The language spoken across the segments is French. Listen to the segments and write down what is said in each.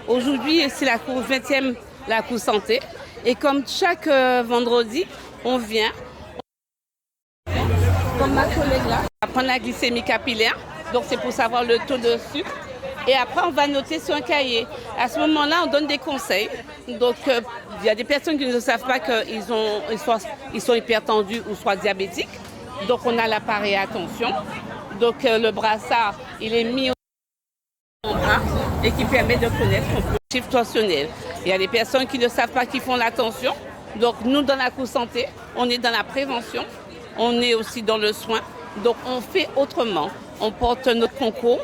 Aujourd'hui, c'est la cour 20e, la cour santé. Et comme chaque vendredi, on vient, comme ma collègue là, on va prendre la glycémie capillaire. Donc c'est pour savoir le taux de sucre. Et après, on va noter sur un cahier. À ce moment-là, on donne des conseils. Donc, il y a des personnes qui ne savent pas qu'ils sont hypertendus ou soit diabétiques. Donc, on a l'appareil à tension. Donc, le brassard, il est mis au bras et qui permet de connaître le chiffre tensionnel. Il y a des personnes qui ne savent pas qu'ils font la tension. Donc, nous, dans la cour santé, on est dans la prévention. On est aussi dans le soin. Donc, on fait autrement. On porte notre concours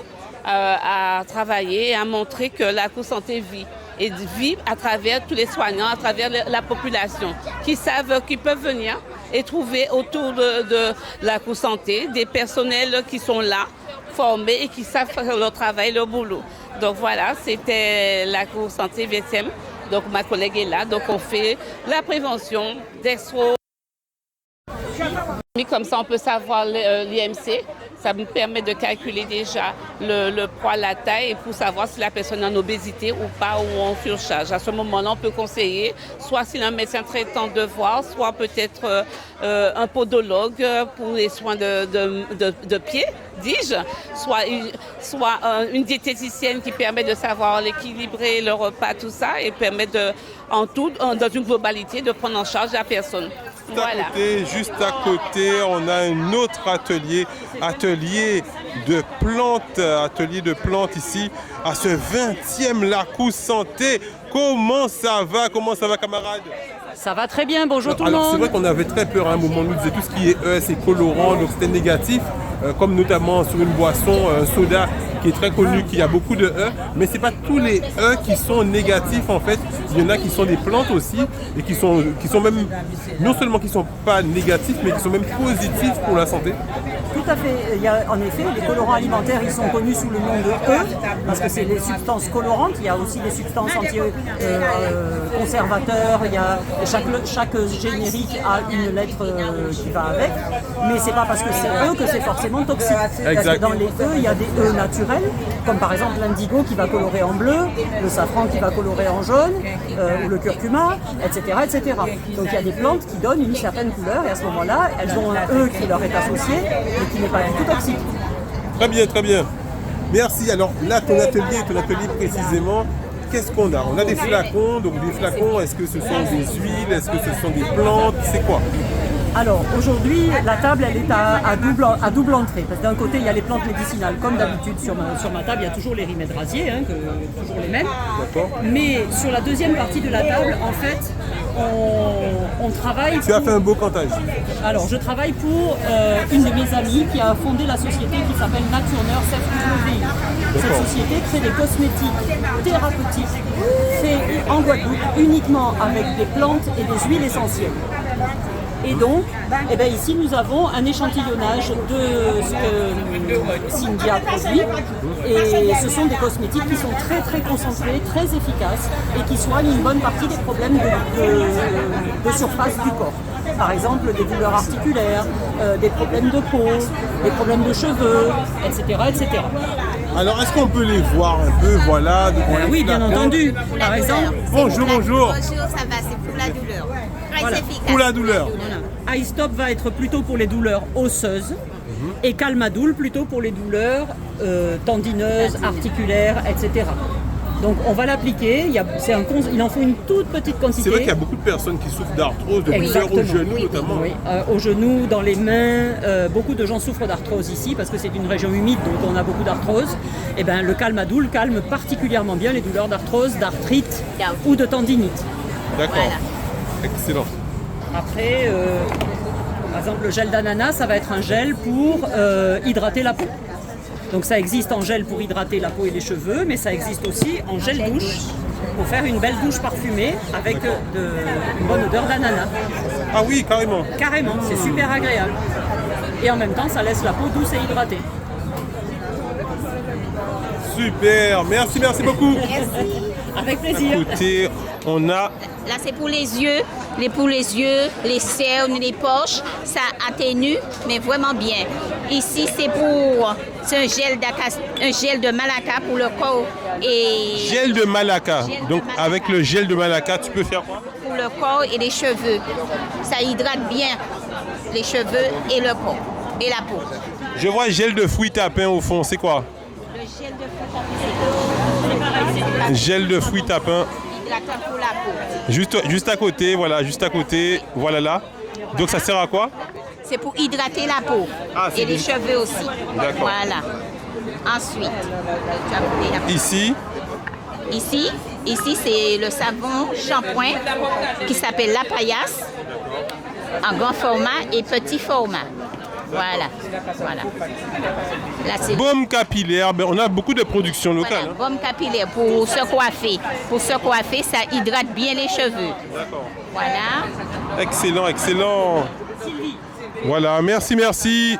à travailler et à montrer que la cour santé vit. Et vit à travers tous les soignants, à travers la population, qui savent qu'ils peuvent venir et trouver autour de la cour santé des personnels qui sont là, formés et qui savent faire leur travail, leur boulot. Donc voilà, c'était la cour santé 20e. Donc ma collègue est là. Donc on fait la prévention, dextro. Comme ça, on peut savoir l'IMC. Ça me permet de calculer déjà le poids, la taille, et pour savoir si la personne est en obésité ou pas, ou en surcharge. À ce moment-là, on peut conseiller, soit si un médecin traitant de voir, soit peut-être un podologue pour les soins de pied, dis-je, soit une diététicienne qui permet de savoir l'équilibrer, le repas, tout ça, et permet en tout, dans une globalité, de prendre en charge la personne. Voilà. Juste à côté, on a un autre atelier de plantes ici, à ce 20e La Cour Santé. Comment ça va, camarades? Ça va très bien, bonjour tout le monde. C'est vrai qu'on avait très peur à un moment, on nous disait tout ce qui est E, c'est colorant, donc c'était négatif, comme notamment sur une boisson, un soda qui est très connu, qui a beaucoup de E, mais ce n'est pas tous les E qui sont négatifs en fait. Il y en a qui sont des plantes aussi, et qui sont même, non seulement qui ne sont pas négatifs, mais qui sont même positifs pour la santé. Tout à fait. Il y a, en effet, les colorants alimentaires, ils sont connus sous le nom de E, parce que c'est les substances colorantes. Il y a aussi des substances anti-conservateurs. Chaque générique a une lettre qui va avec. Mais c'est pas parce que c'est E que c'est forcément toxique. Parce que dans les E, il y a des E naturels, comme par exemple l'indigo qui va colorer en bleu, le safran qui va colorer en jaune, ou le curcuma, etc., etc. Donc il y a des plantes qui donnent une certaine couleur, et à ce moment-là, elles ont un E qui leur est associé, mais qui n'est pas du tout toxique. Très bien, très bien. Merci. Alors là, ton atelier précisément, qu'est-ce qu'on a? On a des flacons, donc des flacons, est-ce que ce sont des huiles, est-ce que ce sont des plantes, c'est quoi? Alors aujourd'hui, la table elle est à double entrée, parce que d'un côté il y a les plantes médicinales, comme d'habitude sur ma table, il y a toujours les rimèdrasiers, toujours les mêmes. Mais sur la deuxième partie de la table, en fait, on travaille... Tu as fait un beau cantage. Alors je travaille pour une de mes amies qui a fondé la société qui s'appelle Nature CFWI. Cette société crée des cosmétiques thérapeutiques faits en Guadeloupe uniquement avec des plantes et des huiles essentielles. Et donc, ici nous avons un échantillonnage de ce que Cynthia produit, et ce sont des cosmétiques qui sont très très concentrés, très efficaces et qui soignent une bonne partie des problèmes de surface du corps. Par exemple des douleurs articulaires, des problèmes de peau, des problèmes de cheveux, etc. etc. Alors est-ce qu'on peut les voir un peu, voilà? Oui, bien entendu. Par exemple, bonjour. Bonjour, ça va, c'est pour la douleur. Voilà. Pour la douleur. iStop va être plutôt pour les douleurs osseuses et Calmadoul plutôt pour les douleurs tendineuses, articulaires, etc. Donc on va l'appliquer, il en faut une toute petite quantité. C'est vrai qu'il y a beaucoup de personnes qui souffrent d'arthrose, de douleurs au genou notamment. Oui, au genou, dans les mains, beaucoup de gens souffrent d'arthrose ici parce que c'est une région humide, donc on a beaucoup d'arthrose. Et le Calmadoul calme particulièrement bien les douleurs d'arthrose, d'arthrite ou de tendinite. D'accord, voilà. Excellent. Après, par exemple le gel d'ananas, ça va être un gel pour hydrater la peau. Donc ça existe en gel pour hydrater la peau et les cheveux, mais ça existe aussi en gel douche pour faire une belle douche parfumée avec une bonne odeur d'ananas. Ah oui, carrément. Carrément, c'est super agréable. Et en même temps, ça laisse la peau douce et hydratée. Super, merci beaucoup. Avec plaisir. Écoutez, on a... Là, c'est pour les yeux, les cernes, les poches. Ça atténue, mais vraiment bien. Ici, c'est un gel de Malacca pour le corps. Et Gel de Malacca. Gel de Donc, Malacca. avec le gel de Malacca, tu peux faire quoi? pour le corps et les cheveux. Ça hydrate bien les cheveux et le corps et la peau. Je vois gel de fruits tapin au fond, c'est quoi? Le gel de fruits Gel de fruits tapin. hydratant pour la peau. Juste à côté, voilà là. Donc ça sert à quoi? C'est pour hydrater la peau Ah, c'est et les des- cheveux aussi. D'accord. Voilà. Ensuite, tu as coupé la peau. Ici, Ici c'est le savon shampoing qui s'appelle La Paillasse en grand format et petit format. Voilà. Là, c'est baume capillaire, ben, on a beaucoup de productions locales. voilà, baume capillaire pour se coiffer. Pour se coiffer, ça hydrate bien les cheveux. Voilà. Excellent. Voilà, merci.